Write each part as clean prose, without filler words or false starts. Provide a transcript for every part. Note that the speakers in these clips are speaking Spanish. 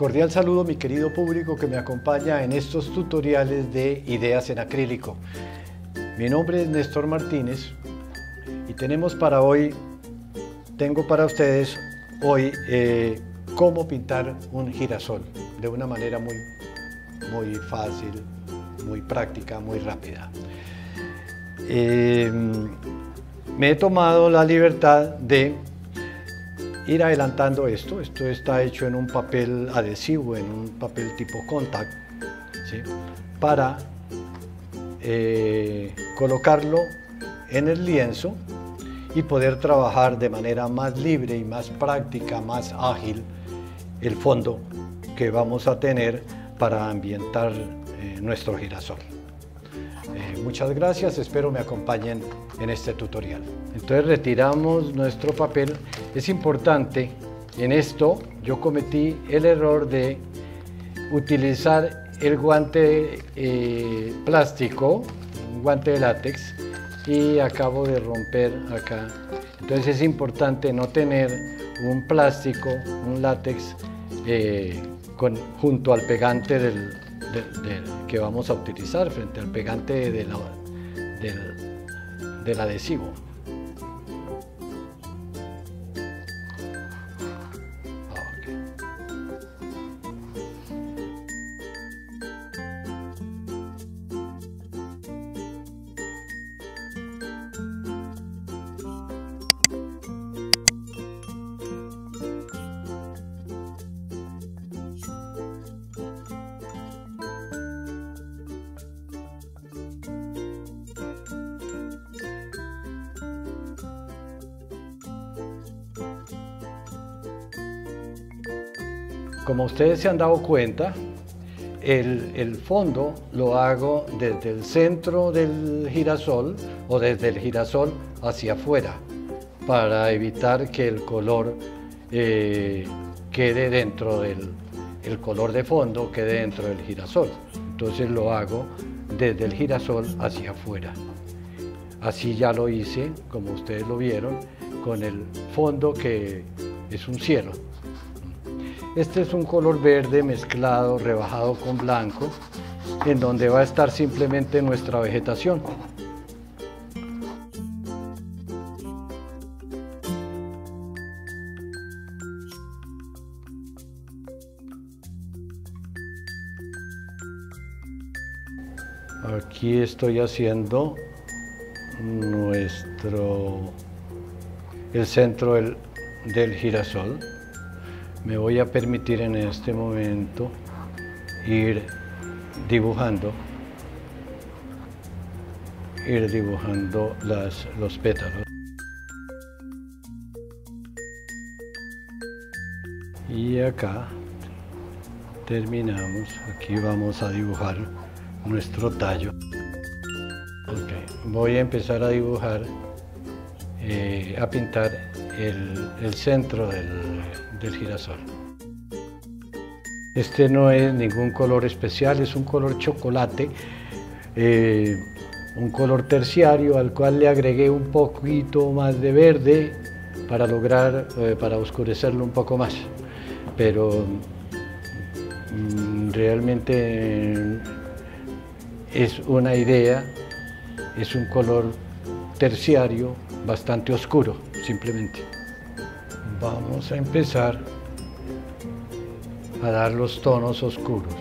Cordial saludo, mi querido público que me acompaña en estos tutoriales de ideas en acrílico. Mi nombre es Néstor Martínez y tengo para ustedes hoy cómo pintar un girasol de una manera muy fácil, muy práctica, muy rápida. Me he tomado la libertad de ir adelantando esto. Esto está hecho en un papel adhesivo, en un papel tipo contact, ¿sí? Para colocarlo en el lienzo y poder trabajar de manera más libre y más práctica, más ágil el fondo que vamos a tener para ambientar nuestro girasol. Muchas gracias, espero me acompañen en este tutorial. Entonces retiramos nuestro papel. Es importante, en esto yo cometí el error de utilizar el guante plástico, un guante de látex, y acabo de romper acá. Entonces es importante no tener un plástico, un látex junto al pegante que vamos a utilizar, frente al pegante del adhesivo. Como ustedes se han dado cuenta, el fondo lo hago desde el centro del girasol o desde el girasol hacia afuera para evitar que el color quede dentro del color de fondo quede dentro del girasol. Entonces lo hago desde el girasol hacia afuera. Así ya lo hice, como ustedes lo vieron, con el fondo que es un cielo. Este es un color verde mezclado, rebajado con blanco, en donde va a estar simplemente nuestra vegetación. Aquí estoy haciendo el centro del girasol. Me voy a permitir en este momento ir dibujando los pétalos. Y acá terminamos, aquí vamos a dibujar nuestro tallo. Okay. Voy a empezar a dibujar, a pintar el centro del girasol. Este no es ningún color especial, es un color chocolate, un color terciario al cual le agregué un poquito más de verde para lograr, para oscurecerlo un poco más, pero realmente es una idea, es un color terciario bastante oscuro, simplemente. Vamos a empezar a dar los tonos oscuros,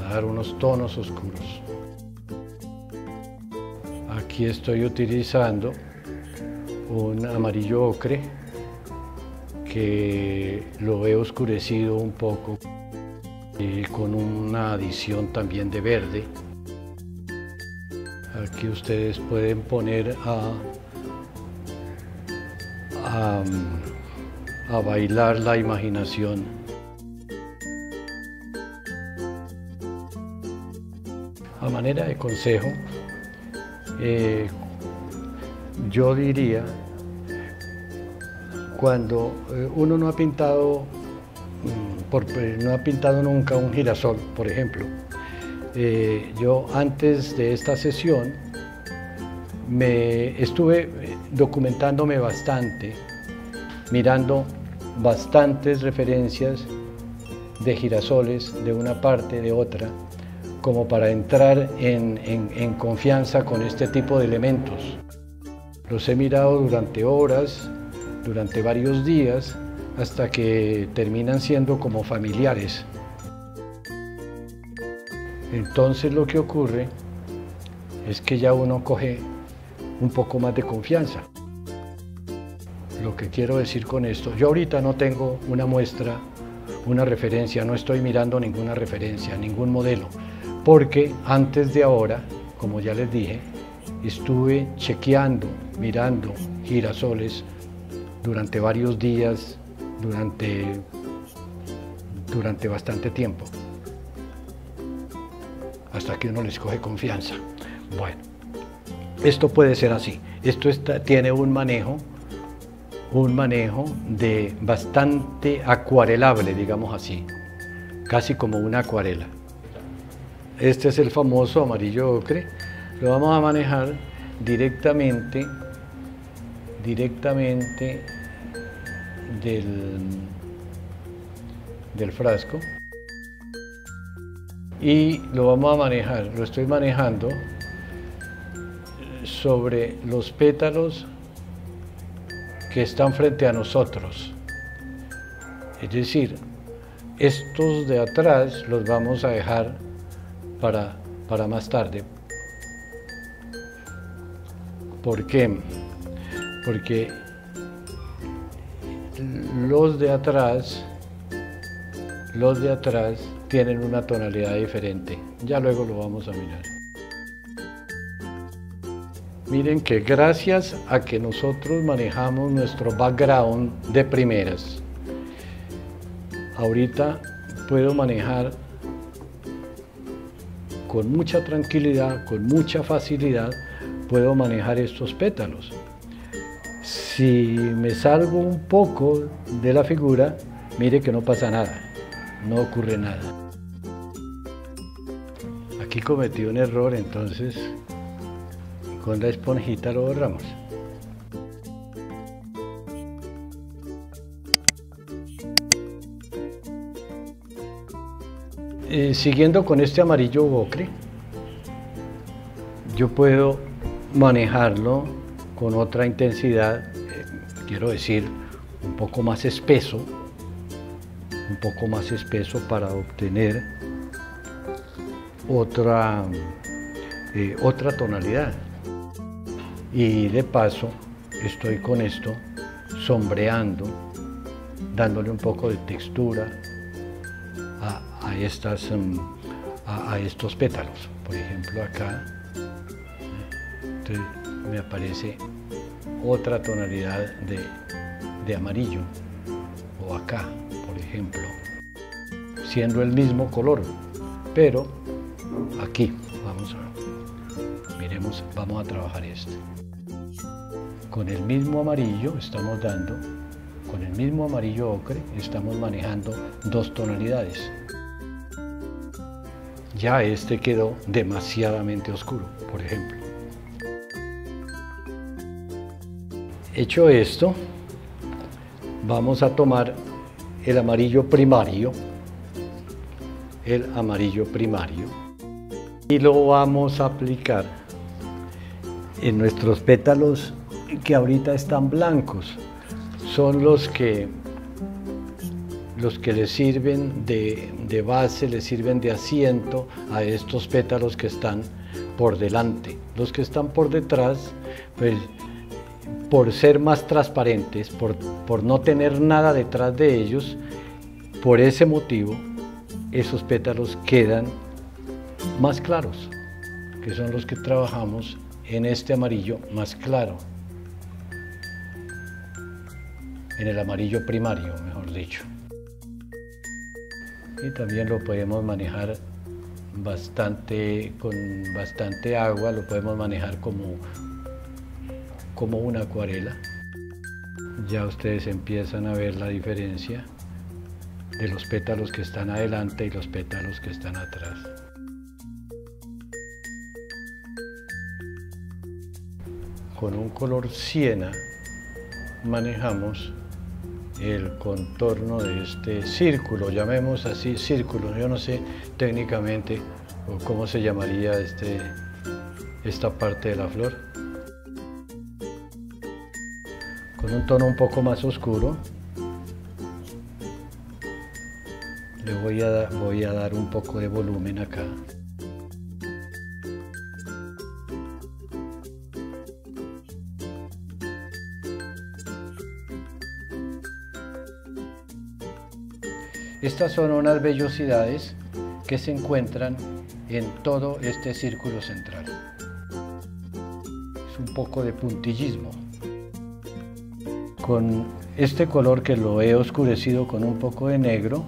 a dar unos tonos oscuros. Aquí estoy utilizando un amarillo ocre que lo he oscurecido un poco y con una adición también de verde. Aquí ustedes pueden poner a bailar la imaginación. A manera de consejo, yo diría, cuando uno no ha pintado nunca un girasol, por ejemplo, yo antes de esta sesión estuve documentándome bastante, mirando bastantes referencias de girasoles de una parte, de otra, como para entrar en confianza con este tipo de elementos. Los he mirado durante horas, durante varios días, hasta que terminan siendo como familiares. Entonces lo que ocurre es que ya uno coge un poco más de confianza. Lo que quiero decir con esto, yo ahorita no tengo una muestra, una referencia, no estoy mirando ninguna referencia, ningún modelo, porque antes de ahora, como ya les dije, estuve chequeando, mirando girasoles durante varios días, durante bastante tiempo, hasta que uno les coge confianza. Bueno, esto puede ser así. Esto tiene un manejo de bastante acuarelable, digamos así, casi como una acuarela. Este es el famoso amarillo ocre. Lo vamos a manejar directamente del frasco, y lo estoy manejando sobre los pétalos que están frente a nosotros. Es decir, estos de atrás los vamos a dejar para más tarde. ¿Por qué? Porque los de atrás tienen una tonalidad diferente. Ya luego lo vamos a mirar. Miren que gracias a que nosotros manejamos nuestro background de primeras, ahorita puedo manejar con mucha tranquilidad, con mucha facilidad, puedo manejar estos pétalos. Si me salgo un poco de la figura, mire que no pasa nada, no ocurre nada. Aquí cometí un error, entonces con la esponjita lo borramos. Siguiendo con este amarillo ocre, yo puedo manejarlo con otra intensidad, quiero decir, un poco más espeso para obtener otra tonalidad. Y de paso estoy con esto sombreando, dándole un poco de textura a estos pétalos. Por ejemplo, acá entonces me aparece otra tonalidad de amarillo, o acá, por ejemplo, siendo el mismo color, pero aquí miremos, vamos a trabajar este. Con el mismo amarillo estamos dando, con el mismo amarillo ocre estamos manejando dos tonalidades. Ya este quedó demasiadamente oscuro, por ejemplo. Hecho esto, vamos a tomar el amarillo primario, y lo vamos a aplicar en nuestros pétalos que ahorita están blancos. Son los que les sirven de base, les sirven de asiento a estos pétalos que están por delante. Los que están por detrás, pues por ser más transparentes, por no tener nada detrás de ellos, por ese motivo, esos pétalos quedan más claros, que son los que trabajamos en este amarillo más claro, en el amarillo primario, mejor dicho. Y también lo podemos manejar con bastante agua, lo podemos manejar como una acuarela. Ya ustedes empiezan a ver la diferencia de los pétalos que están adelante y los pétalos que están atrás. Con un color siena manejamos el contorno de este círculo, llamemos así círculo, yo no sé técnicamente o cómo se llamaría esta parte de la flor. Con un tono un poco más oscuro le voy a dar un poco de volumen acá. Estas son unas vellosidades que se encuentran en todo este círculo central. Es un poco de puntillismo. Con este color que lo he oscurecido con un poco de negro,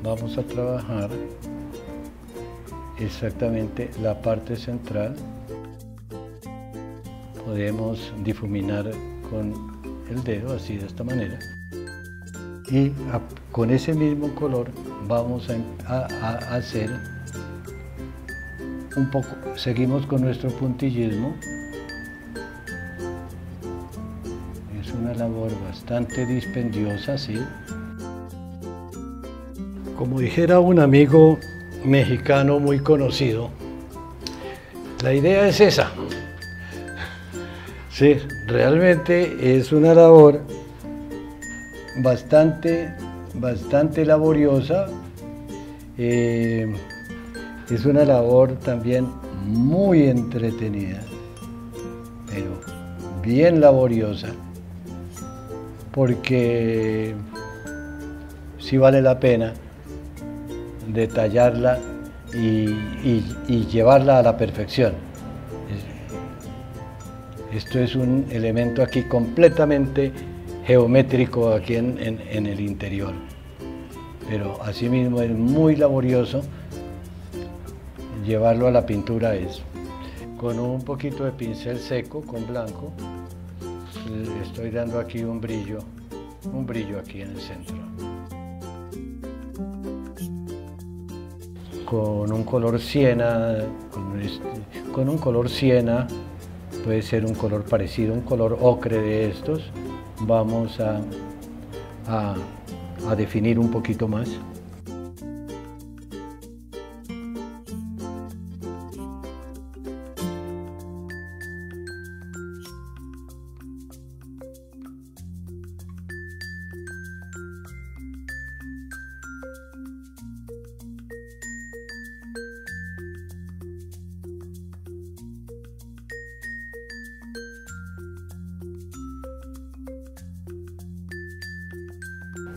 vamos a trabajar exactamente la parte central. Podemos difuminar con el dedo así de esta manera. Y con ese mismo color vamos a hacer un poco, seguimos con nuestro puntillismo. Es una labor bastante dispendiosa, ¿sí? Como dijera un amigo mexicano muy conocido, la idea es esa. Sí, realmente es una labor bastante laboriosa, es una labor también muy entretenida, pero bien laboriosa, porque sí vale la pena detallarla y llevarla a la perfección. Esto es un elemento aquí completamente geométrico aquí en el interior, pero asimismo es muy laborioso llevarlo a la pintura. Con un poquito de pincel seco con blanco le estoy dando aquí un brillo aquí en el centro. Con un color siena, con un color siena, puede ser un color parecido, un color ocre de estos, vamos a definir un poquito más.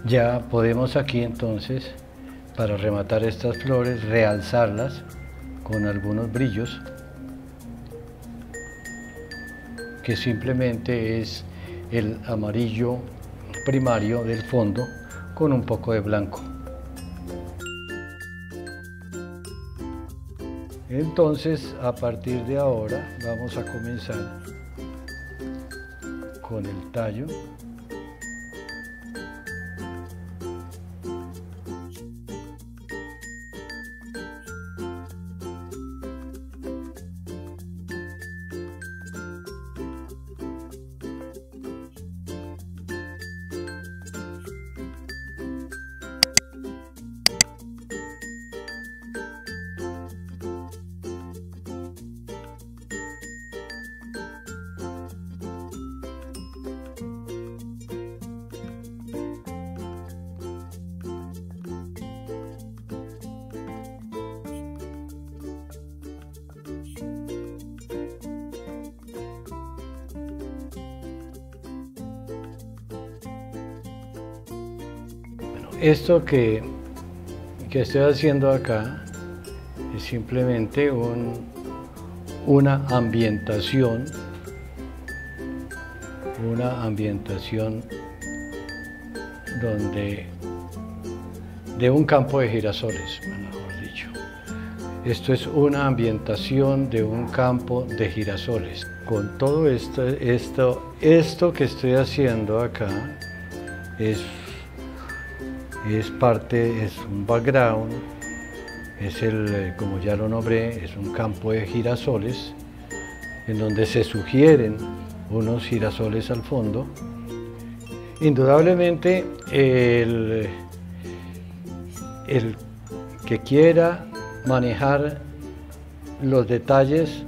Ya podemos aquí entonces, para rematar estas flores, realzarlas con algunos brillos, que simplemente es el amarillo primario del fondo con un poco de blanco. Entonces, a partir de ahora vamos a comenzar con el tallo. Esto que estoy haciendo acá es simplemente una ambientación de un campo de girasoles, mejor dicho. Esto es una ambientación de un campo de girasoles. Con todo esto que estoy haciendo acá es un background, como ya lo nombré, es un campo de girasoles en donde se sugieren unos girasoles al fondo. Indudablemente el que quiera manejar los detalles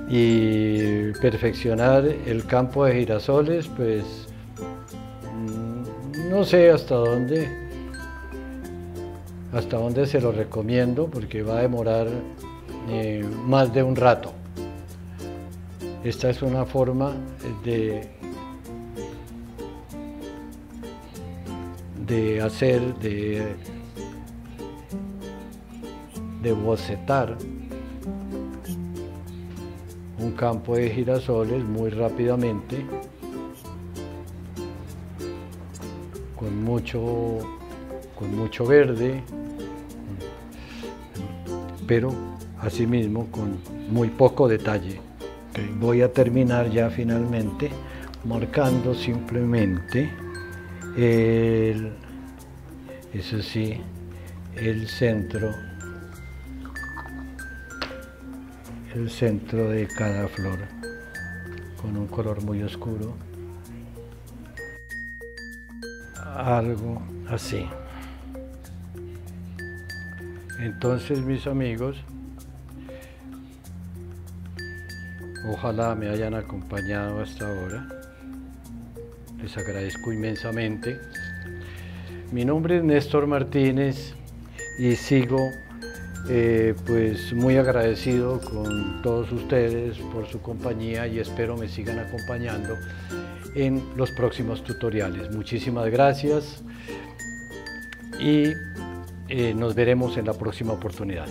y perfeccionar el campo de girasoles, pues no sé hasta dónde se lo recomiendo, porque va a demorar más de un rato. Esta es una forma de hacer, de bocetar un campo de girasoles muy rápidamente, con mucho verde, pero asimismo con muy poco detalle. Voy a terminar ya finalmente marcando simplemente eso sí, el centro de cada flor con un color muy oscuro, algo así. Entonces, mis amigos, ojalá me hayan acompañado hasta ahora. Les agradezco inmensamente. Mi nombre es Néstor Martínez y sigo pues muy agradecido con todos ustedes por su compañía, y espero me sigan acompañando en los próximos tutoriales. Muchísimas gracias y nos veremos en la próxima oportunidad.